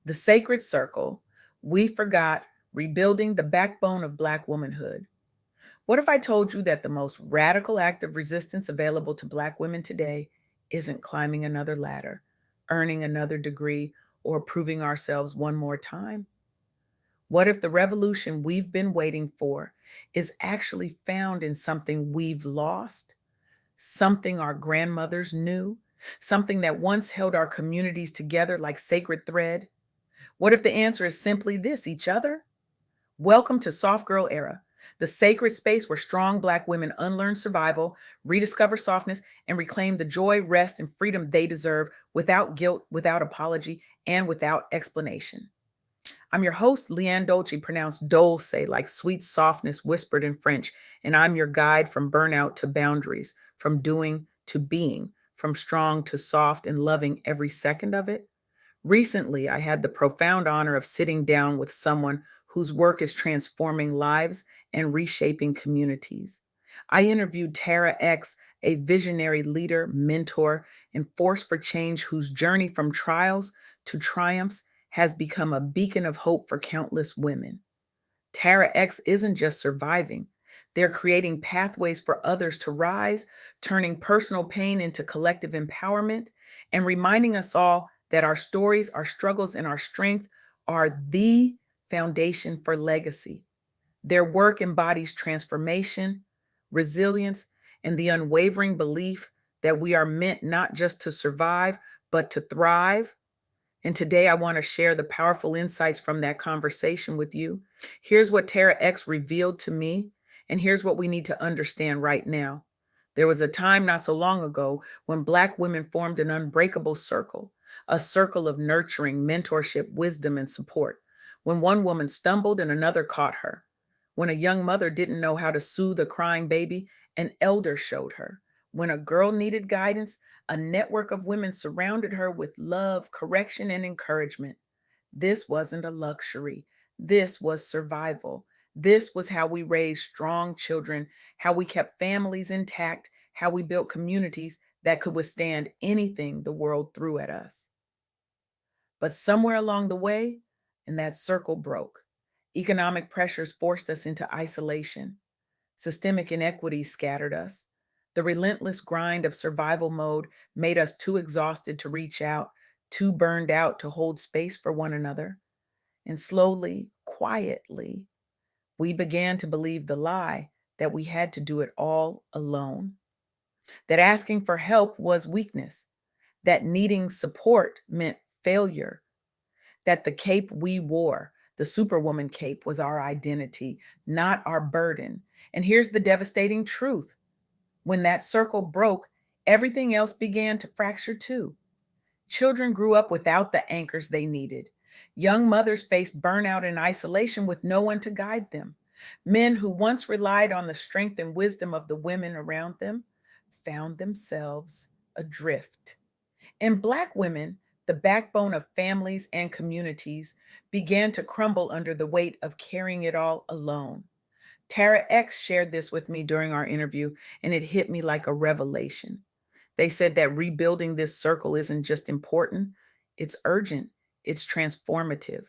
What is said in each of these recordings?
The Sacred Circle, We Forgot Rebuilding the Backbone of Black Womanhood. What if I told you that the most radical act of resistance available to Black women today isn't climbing another ladder, earning another degree, or proving ourselves one more time? What if the revolution we've been waiting for is actually found in something we've lost, something our grandmothers knew, something that once held our communities together like sacred thread? What if the answer is simply this: each other? Welcome to Soft Girl Era, the sacred space where strong Black women unlearn survival, rediscover softness, and reclaim the joy, rest, and freedom they deserve without guilt, without apology, and without explanation. I'm your host, LeAnne Dolce, pronounced Dolce, like sweet softness whispered in French, and I'm your guide from burnout to boundaries, from doing to being, from strong to soft, and loving every second of it. Recently, I had the profound honor of sitting down with someone whose work is transforming lives and reshaping communities. I interviewed Tara X, a visionary leader, mentor, and force for change whose journey from trials to triumphs has become a beacon of hope for countless women. Tara X isn't just surviving, they're creating pathways for others to rise, turning personal pain into collective empowerment, and reminding us all that our stories, our struggles, and our strength are the foundation for legacy. Their work embodies transformation, resilience, and the unwavering belief that we are meant not just to survive, but to thrive. And today I want to share the powerful insights from that conversation with you. Here's what Tara X revealed to me, and here's what we need to understand right now. There was a time not so long ago when Black women formed an unbreakable circle, a circle of nurturing, mentorship, wisdom, and support. When one woman stumbled and another caught her. When a young mother didn't know how to soothe a crying baby, an elder showed her. When a girl needed guidance, a network of women surrounded her with love, correction, and encouragement. This wasn't a luxury. This was survival. This was how we raised strong children, how we kept families intact, how we built communities that could withstand anything the world threw at us. But somewhere along the way, and that circle broke. Economic pressures forced us into isolation. Systemic inequities scattered us. The relentless grind of survival mode made us too exhausted to reach out, too burned out to hold space for one another. And slowly, quietly, we began to believe the lie that we had to do it all alone, that asking for help was weakness, that needing support meant failure, that the cape we wore, the superwoman cape, was our identity, not our burden. And here's the devastating truth: when that circle broke, everything else began to fracture too. Children grew up without the anchors they needed. Young mothers faced burnout and isolation with no one to guide them. Men who once relied on the strength and wisdom of the women around them found themselves adrift. And Black women, the backbone of families and communities, began to crumble under the weight of carrying it all alone. Tara X shared this with me during our interview, and it hit me like a revelation. They said that rebuilding this circle isn't just important, it's urgent, it's transformative.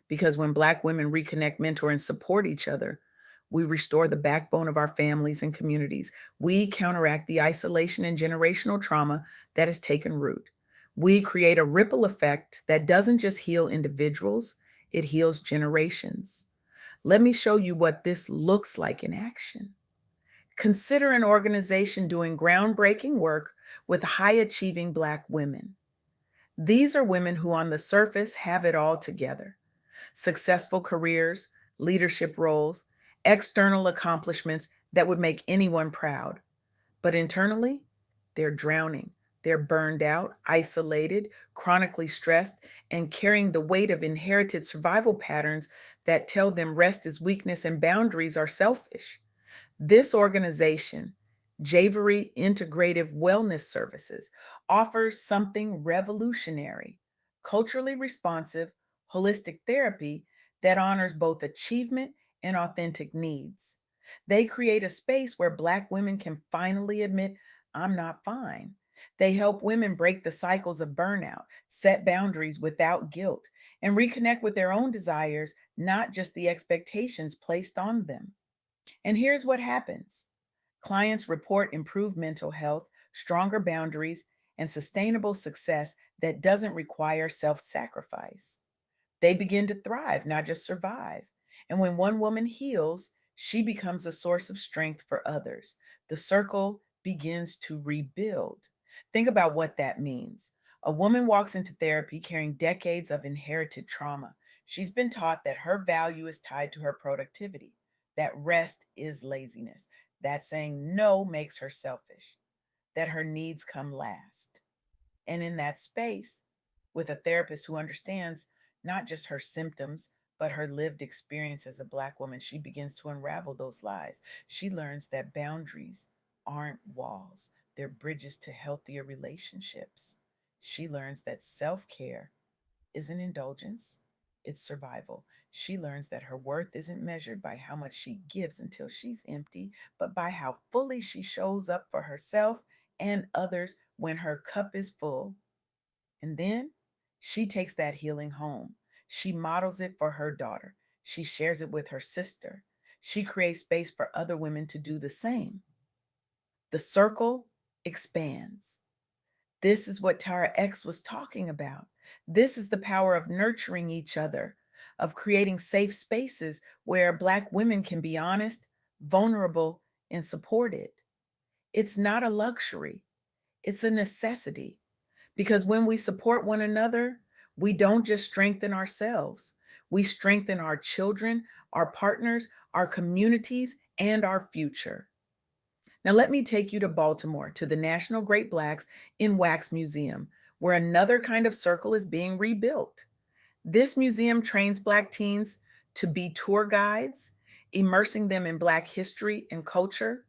Because when Black women reconnect, mentor, and support each other, we restore the backbone of our families and communities. We counteract the isolation and generational trauma that has taken root. We create a ripple effect that doesn't just heal individuals, it heals generations. Let me show you what this looks like in action. Consider an organization doing groundbreaking work with high achieving Black women. These are women who, on the surface, have it all together: successful careers, leadership roles, external accomplishments that would make anyone proud. But internally, they're drowning. They're burned out, isolated, chronically stressed, and carrying the weight of inherited survival patterns that tell them rest is weakness and boundaries are selfish. This organization, Javery Integrative Wellness Services, offers something revolutionary: culturally responsive, holistic therapy that honors both achievement and authentic needs. They create a space where Black women can finally admit, I'm not fine. They help women break the cycles of burnout, set boundaries without guilt, and reconnect with their own desires, not just the expectations placed on them. And here's what happens: clients report improved mental health, stronger boundaries, and sustainable success that doesn't require self sacrifice. They begin to thrive, not just survive. And when one woman heals, she becomes a source of strength for others. The circle begins to rebuild. Think about what that means. A woman walks into therapy carrying decades of inherited trauma. She's been taught that her value is tied to her productivity, that rest is laziness, that saying no makes her selfish, that her needs come last. And in that space, with a therapist who understands not just her symptoms, but her lived experience as a Black woman, she begins to unravel those lies. She learns that boundaries aren't walls, they're bridges to healthier relationships. She learns that self care isn't indulgence, it's survival. She learns that her worth isn't measured by how much she gives until she's empty, but by how fully she shows up for herself and others when her cup is full. And then she takes that healing home. She models it for her daughter. She shares it with her sister. She creates space for other women to do the same. The circle expands. This is what Tara X was talking about. This is the power of nurturing each other, of creating safe spaces where Black women can be honest, vulnerable, and supported. It's not a luxury, it's a necessity. Because when we support one another, we don't just strengthen ourselves, we strengthen our children, our partners, our communities, and our future. Now, let me take you to Baltimore, to the National Great Blacks in Wax Museum, where another kind of circle is being rebuilt. This museum trains Black teens to be tour guides, immersing them in Black history and culture.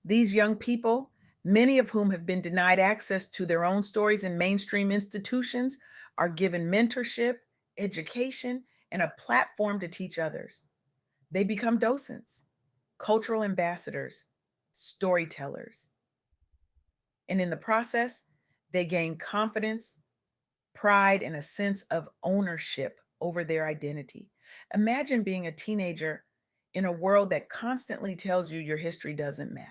These young people, many of whom have been denied access to their own stories in mainstream institutions, are given mentorship, education, and a platform to teach others. They become docents, cultural ambassadors, storytellers, and in the process, they gain confidence, pride, and a sense of ownership over their identity. Imagine being a teenager in a world that constantly tells you your history doesn't matter,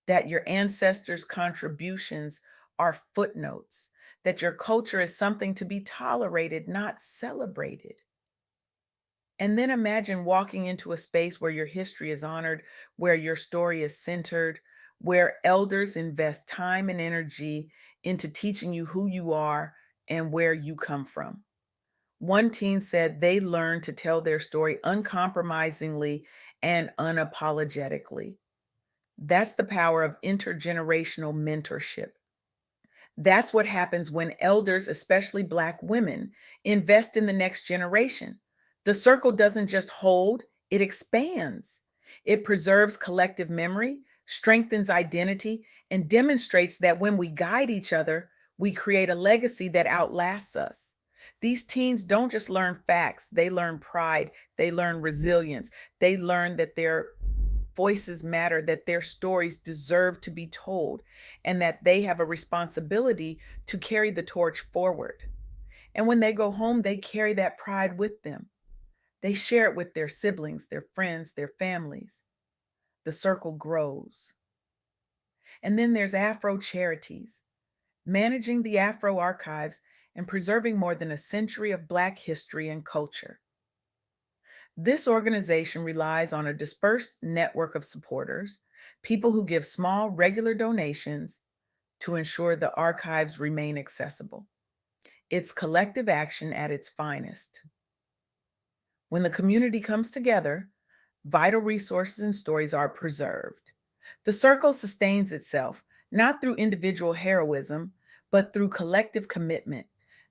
that your ancestors' contributions are footnotes, that your culture is something to be tolerated, not celebrated. And then imagine walking into a space where your history is honored, where your story is centered, where elders invest time and energy into teaching you who you are and where you come from. One teen said they learned to tell their story uncompromisingly and unapologetically. That's the power of intergenerational mentorship. That's what happens when elders, especially Black women, invest in the next generation. The circle doesn't just hold, it expands. It preserves collective memory, strengthens identity, and demonstrates that when we guide each other, we create a legacy that outlasts us. These teens don't just learn facts, they learn pride, they learn resilience, they learn that their voices matter, that their stories deserve to be told, and that they have a responsibility to carry the torch forward. And when they go home, they carry that pride with them. They share it with their siblings, their friends, their families. The circle grows. And then there's Afro Charities, managing the Afro archives and preserving more than a century of Black history and culture. This organization relies on a dispersed network of supporters, people who give small, regular donations to ensure the archives remain accessible. It's collective action at its finest. When the community comes together, vital resources and stories are preserved. The circle sustains itself not through individual heroism, but through collective commitment.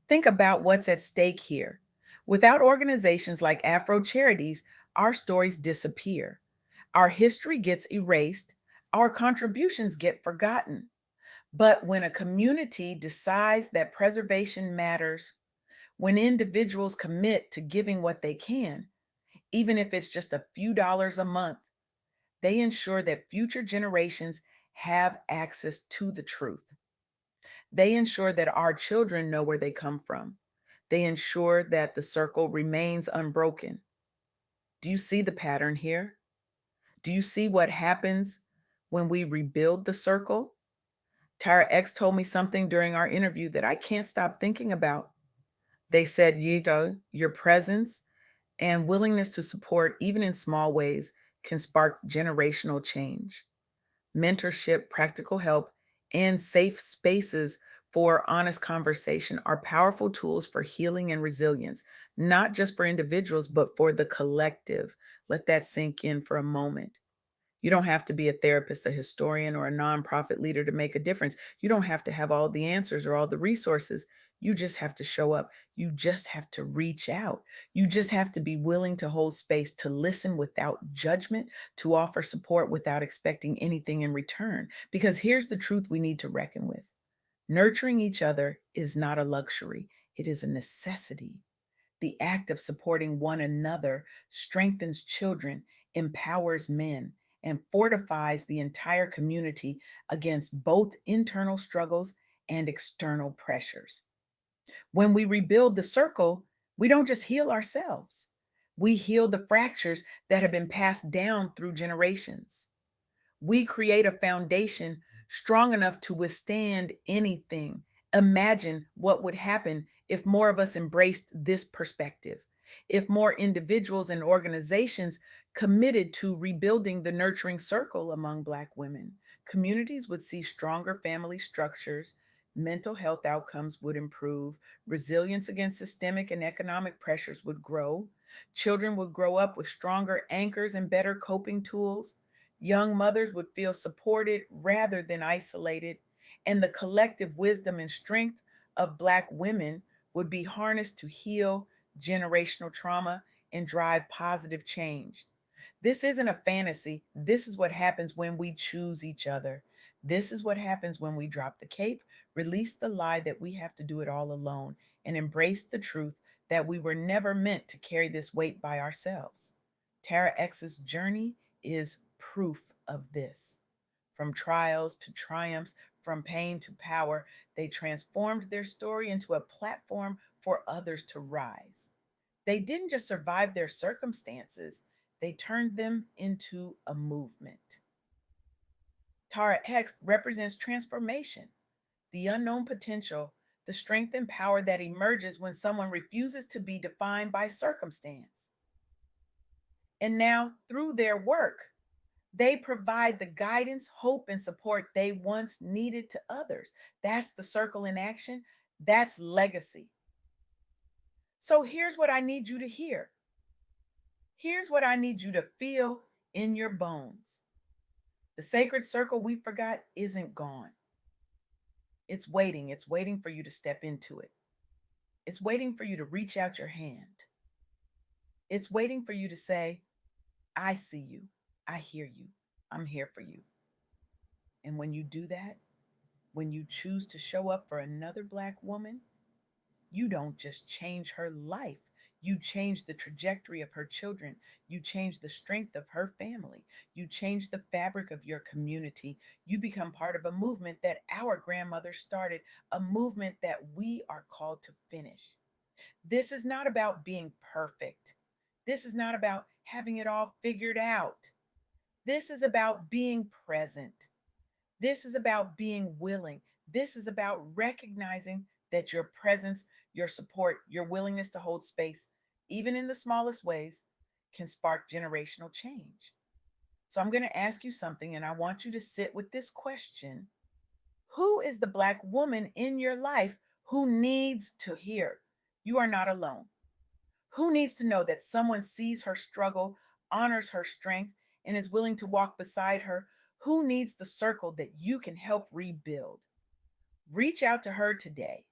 Think about what's at stake here. Without organizations like Afro Charities, our stories disappear. Our history gets erased, our contributions get forgotten. But when a community decides that preservation matters, when individuals commit to giving what they can, even if it's just a few dollars a month, they ensure that future generations have access to the truth. They ensure that our children know where they come from. They ensure that the circle remains unbroken. Do you see the pattern here? Do you see what happens when we rebuild the circle? Tara X told me something during our interview that I can't stop thinking about. They said, Yito, your presence and willingness to support, even in small ways, can spark generational change. Mentorship, practical help, and safe spaces for honest conversation are powerful tools for healing and resilience, not just for individuals, but for the collective. Let that sink in for a moment. You don't have to be a therapist, a historian, or a nonprofit leader to make a difference. You don't have to have all the answers or all the resources. You just have to show up. You just have to reach out. You just have to be willing to hold space, to listen without judgment, to offer support without expecting anything in return. Because here's the truth we need to reckon with: nurturing each other is not a luxury, it is a necessity. The act of supporting one another strengthens children, empowers men, and fortifies the entire community against both internal struggles and external pressures. When we rebuild the circle, we don't just heal ourselves, we heal the fractures that have been passed down through generations. We create a foundation strong enough to withstand anything. Imagine what would happen if more of us embraced this perspective, if more individuals and organizations committed to rebuilding the nurturing circle among Black women. Communities would see stronger family structures, mental health outcomes would improve, resilience against systemic and economic pressures would grow, children would grow up with stronger anchors and better coping tools. Young mothers would feel supported rather than isolated, and the collective wisdom and strength of Black women would be harnessed to heal generational trauma and drive positive change. This isn't a fantasy. This is what happens when we choose each other. This is what happens when we drop the cape, release the lie that we have to do it all alone, and embrace the truth that we were never meant to carry this weight by ourselves. Tara X's journey is proof of this. From trials to triumphs, from pain to power, they transformed their story into a platform for others to rise. They didn't just survive their circumstances, they turned them into a movement. Tara X represents transformation, the unknown potential, the strength and power that emerges when someone refuses to be defined by circumstance. And now, through their work, they provide the guidance, hope, and support they once needed to others. That's the circle in action. That's legacy. So here's what I need you to hear. Here's what I need you to feel in your bones. The sacred circle we forgot isn't gone. It's waiting. It's waiting for you to step into it. It's waiting for you to reach out your hand. It's waiting for you to say, I see you. I hear you. I'm here for you. And when you do that, when you choose to show up for another Black woman, you don't just change her life. You change the trajectory of her children. You change the strength of her family. You change the fabric of your community. You become part of a movement that our grandmother started, a movement that we are called to finish. This is not about being perfect. This is not about having it all figured out. This is about being present. This is about being willing. This is about recognizing that your presence, your support, your willingness to hold space, even in the smallest ways, can spark generational change. So I'm going to ask you something, and I want you to sit with this question: who is the Black woman in your life who needs to hear you are not alone? Who needs to know that someone sees her struggle, honors her strength, and is willing to walk beside her? Who needs the circle that you can help rebuild? Reach out to her today.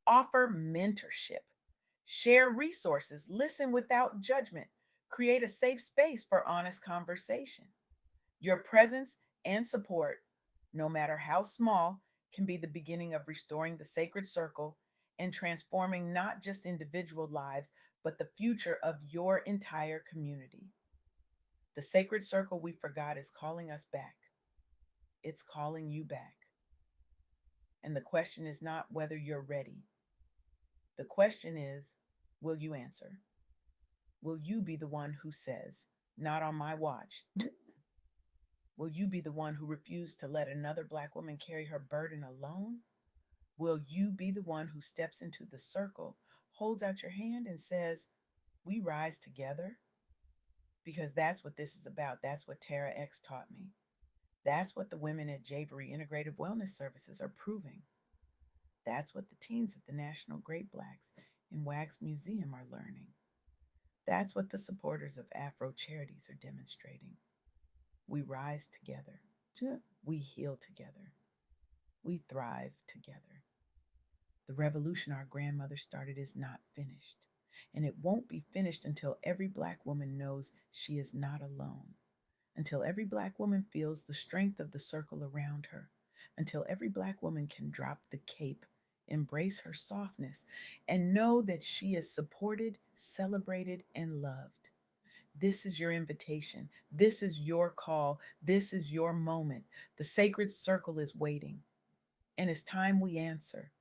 Offer mentorship. Share resources. Listen without judgment. Create a safe space for honest conversation. Your presence and support, no matter how small, can be the beginning of restoring the sacred circle and transforming not just individual lives, but the future of your entire community. The sacred circle we forgot is calling us back. It's calling you back. And the question is not whether you're ready, The question is, will you answer? Will you be the one who says, not on my watch? Will you be the one who refused to let another Black woman carry her burden alone? Will you be the one who steps into the circle, holds out your hand, and says, we rise together? Because that's what this is about. That's what Tara X taught me. That's what the women at Javery Integrative Wellness Services are proving. That's what the teens at the National Great Blacks in Wax Museum are learning. That's what the supporters of Afro Charities are demonstrating. We rise together. We heal together. We thrive together. The revolution our grandmother started is not finished. And it won't be finished until every Black woman knows she is not alone, until every Black woman feels the strength of the circle around her, until every Black woman can drop the cape, embrace her softness, and know that she is supported, celebrated, and loved. This is your invitation. This is your call. This is your moment. The sacred circle is waiting. And it's time we answer.